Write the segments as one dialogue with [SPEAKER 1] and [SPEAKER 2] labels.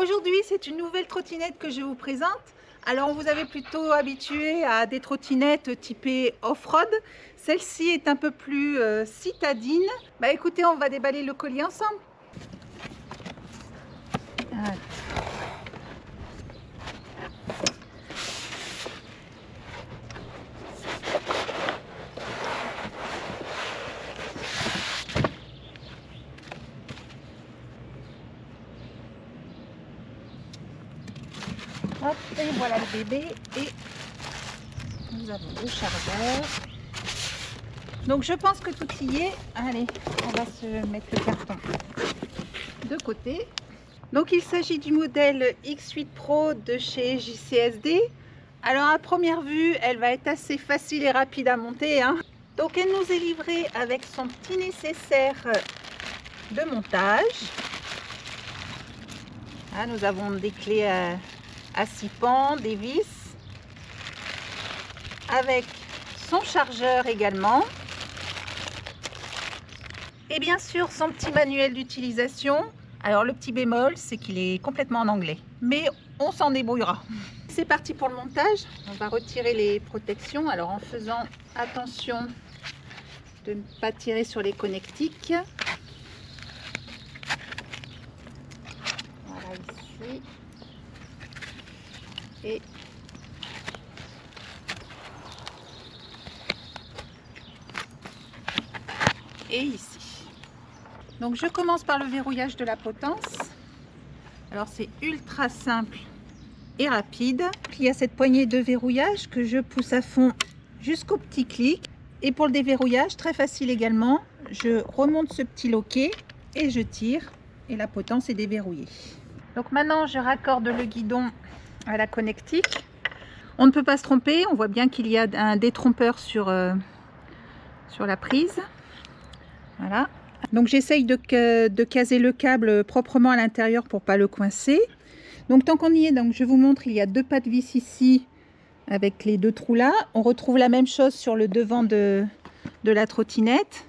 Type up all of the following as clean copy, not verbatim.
[SPEAKER 1] Aujourd'hui, c'est une nouvelle trottinette que je vous présente. Alors, on vous avait plutôt habitué à des trottinettes typées off-road. Celle-ci est un peu plus citadine. Bah écoutez, on va déballer le collier ensemble. Allez. Hop, et voilà le bébé, et nous avons le chargeur. Donc je pense que tout y est. Allez, on va se mettre le carton de côté. Donc il s'agit du modèle X8 Pro de chez JCSD. Alors à première vue, elle va être assez facile et rapide à monter, hein. Donc elle nous est livrée avec son petit nécessaire de montage. Là, nous avons des clés à 6 pans, des vis, avec son chargeur également, et bien sûr son petit manuel d'utilisation. Alors le petit bémol, c'est qu'il est complètement en anglais, mais on s'en débrouillera. C'est parti pour le montage. On va retirer les protections, alors en faisant attention de ne pas tirer sur les connectiques. Voilà, ici. Et ici. Donc je commence par le verrouillage de la potence. Alors c'est ultra simple et rapide. Il y a cette poignée de verrouillage que je pousse à fond jusqu'au petit clic. Et pour le déverrouillage, très facile également, je remonte ce petit loquet et je tire et la potence est déverrouillée. Donc maintenant je raccorde le guidon à la connectique. On ne peut pas se tromper, on voit bien qu'il y a un détrompeur sur la prise. Voilà. Donc j'essaye de caser le câble proprement à l'intérieur pour pas le coincer. Donc tant qu'on y est, donc je vous montre, il y a deux pas de vis ici avec les deux trous là. On retrouve la même chose sur le devant de la trottinette.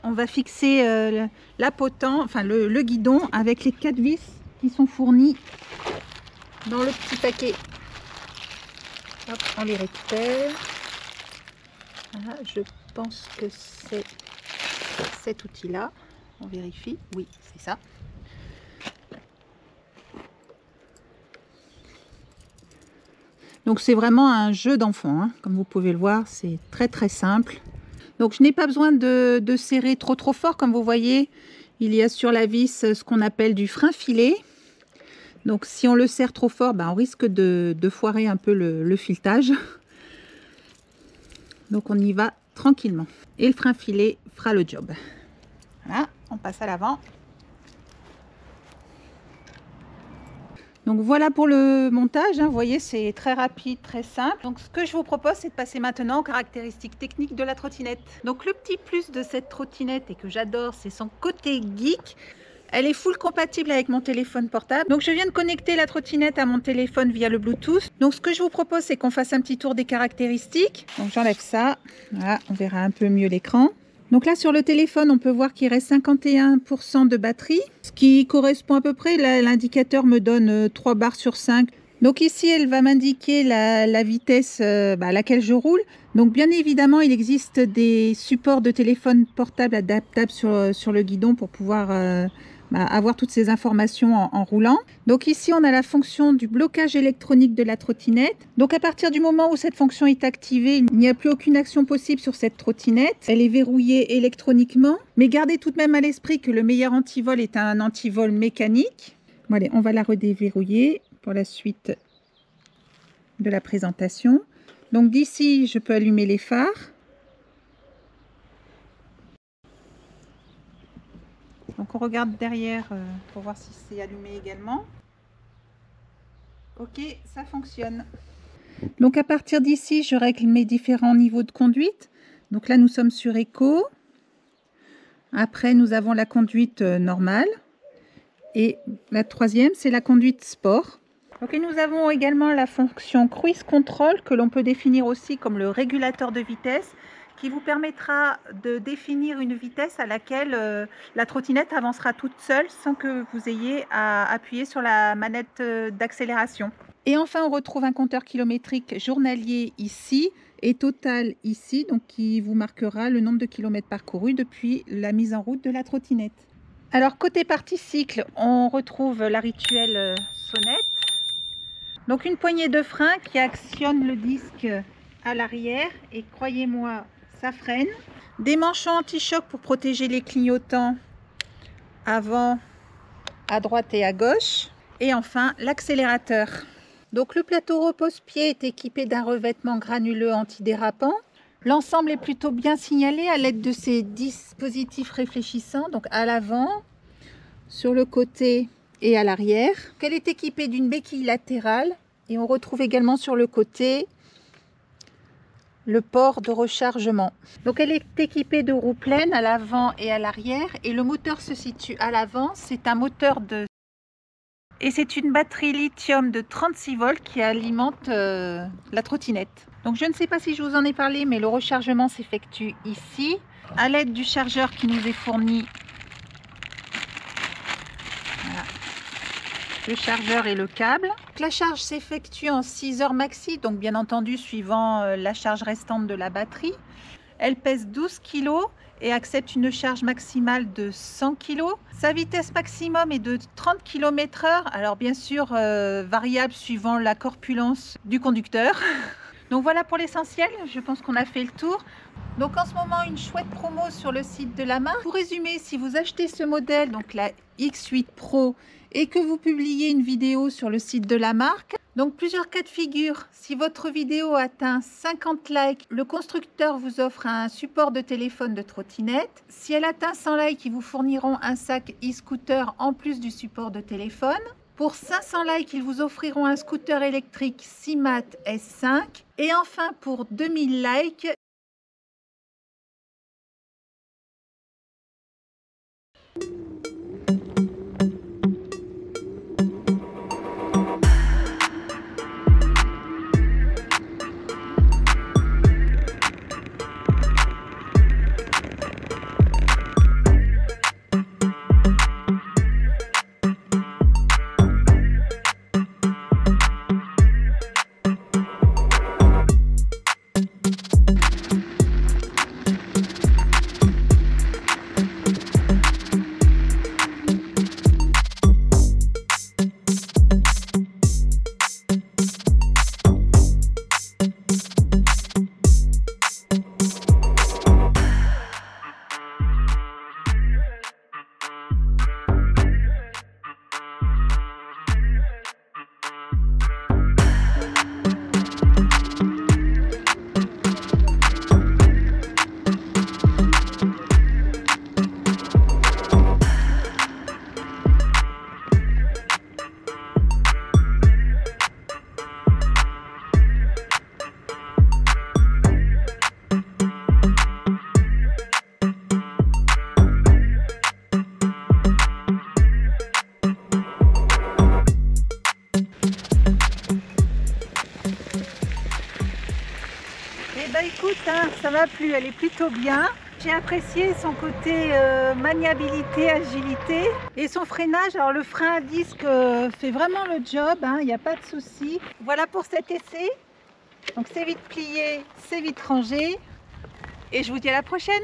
[SPEAKER 1] On va fixer la potence, enfin le guidon avec les 4 vis qui sont fournis dans le petit paquet. Hop, on les récupère. Voilà, je pense que c'est cet outil-là. On vérifie. Oui, c'est ça. Donc c'est vraiment un jeu d'enfant, hein. Comme vous pouvez le voir, c'est très très simple. Donc je n'ai pas besoin de serrer trop fort. Comme vous voyez, il y a sur la vis ce qu'on appelle du frein filet. Donc si on le serre trop fort, ben, on risque de foirer un peu le filetage. Donc on y va tranquillement. Et le frein filet fera le job. Voilà, on passe à l'avant. Donc voilà pour le montage, hein. Vous voyez, c'est très rapide, très simple. Donc ce que je vous propose, c'est de passer maintenant aux caractéristiques techniques de la trottinette. Donc le petit plus de cette trottinette et que j'adore, c'est son côté geek. Elle est full compatible avec mon téléphone portable. Donc je viens de connecter la trottinette à mon téléphone via le Bluetooth. Donc ce que je vous propose, c'est qu'on fasse un petit tour des caractéristiques. Donc j'enlève ça. Voilà, on verra un peu mieux l'écran. Donc là sur le téléphone, on peut voir qu'il reste 51% de batterie. Ce qui correspond à peu près, l'indicateur me donne 3 barres sur 5. Donc ici, elle va m'indiquer la vitesse à laquelle je roule. Donc bien évidemment, il existe des supports de téléphone portable adaptables sur le guidon pour pouvoir avoir toutes ces informations en roulant. Donc ici, on a la fonction du blocage électronique de la trottinette. Donc à partir du moment où cette fonction est activée, il n'y a plus aucune action possible sur cette trottinette. Elle est verrouillée électroniquement. Mais gardez tout de même à l'esprit que le meilleur antivol est un antivol mécanique. Bon, allez, on va la redéverrouiller pour la suite de la présentation. Donc d'ici, je peux allumer les phares. Donc on regarde derrière pour voir si c'est allumé également. Ok, ça fonctionne. Donc à partir d'ici, je règle mes différents niveaux de conduite. Donc là, nous sommes sur Eco. Après, nous avons la conduite normale. Et la troisième, c'est la conduite sport. Donc, et nous avons également la fonction Cruise Control que l'on peut définir aussi comme le régulateur de vitesse qui vous permettra de définir une vitesse à laquelle la trottinette avancera toute seule sans que vous ayez à appuyer sur la manette d'accélération. Et enfin, on retrouve un compteur kilométrique journalier ici et total ici, donc qui vous marquera le nombre de kilomètres parcourus depuis la mise en route de la trottinette. Alors côté partie cycle, on retrouve la rituelle sonnette. Donc une poignée de frein qui actionne le disque à l'arrière et croyez-moi, ça freine. Des manchons anti-choc pour protéger les clignotants avant, à droite et à gauche. Et enfin l'accélérateur. Donc le plateau repose-pied est équipé d'un revêtement granuleux antidérapant. L'ensemble est plutôt bien signalé à l'aide de ces dispositifs réfléchissants, donc à l'avant, sur le côté et à l'arrière. Elle est équipée d'une béquille latérale et on retrouve également sur le côté le port de rechargement. Donc elle est équipée de roues pleines à l'avant et à l'arrière et le moteur se situe à l'avant. C'est un moteur de... Et c'est une batterie lithium de 36 volts qui alimente la trottinette. Donc je ne sais pas si je vous en ai parlé, mais le rechargement s'effectue ici, à l'aide du chargeur qui nous est fourni. Voilà. Le chargeur et le câble. La charge s'effectue en 6 heures maxi, donc bien entendu suivant la charge restante de la batterie. Elle pèse 12 kg et accepte une charge maximale de 100 kg. Sa vitesse maximum est de 30 km/h, alors bien sûr variable suivant la corpulence du conducteur. Donc voilà pour l'essentiel, je pense qu'on a fait le tour. Donc en ce moment, une chouette promo sur le site de la marque. Pour résumer, si vous achetez ce modèle, donc la X8 Pro, et que vous publiez une vidéo sur le site de la marque, donc plusieurs cas de figure. Si votre vidéo atteint 50 likes, le constructeur vous offre un support de téléphone de trottinette. Si elle atteint 100 likes, ils vous fourniront un sac e-scooter en plus du support de téléphone. Pour 500 likes, ils vous offriront un scooter électrique CIMAT S5. Et enfin, pour 2000 likes, écoute, hein, ça m'a plu, elle est plutôt bien. J'ai apprécié son côté maniabilité, agilité et son freinage. Alors le frein à disque fait vraiment le job, hein, il n'y a pas de souci. Voilà pour cet essai. Donc c'est vite plié, c'est vite rangé et je vous dis à la prochaine.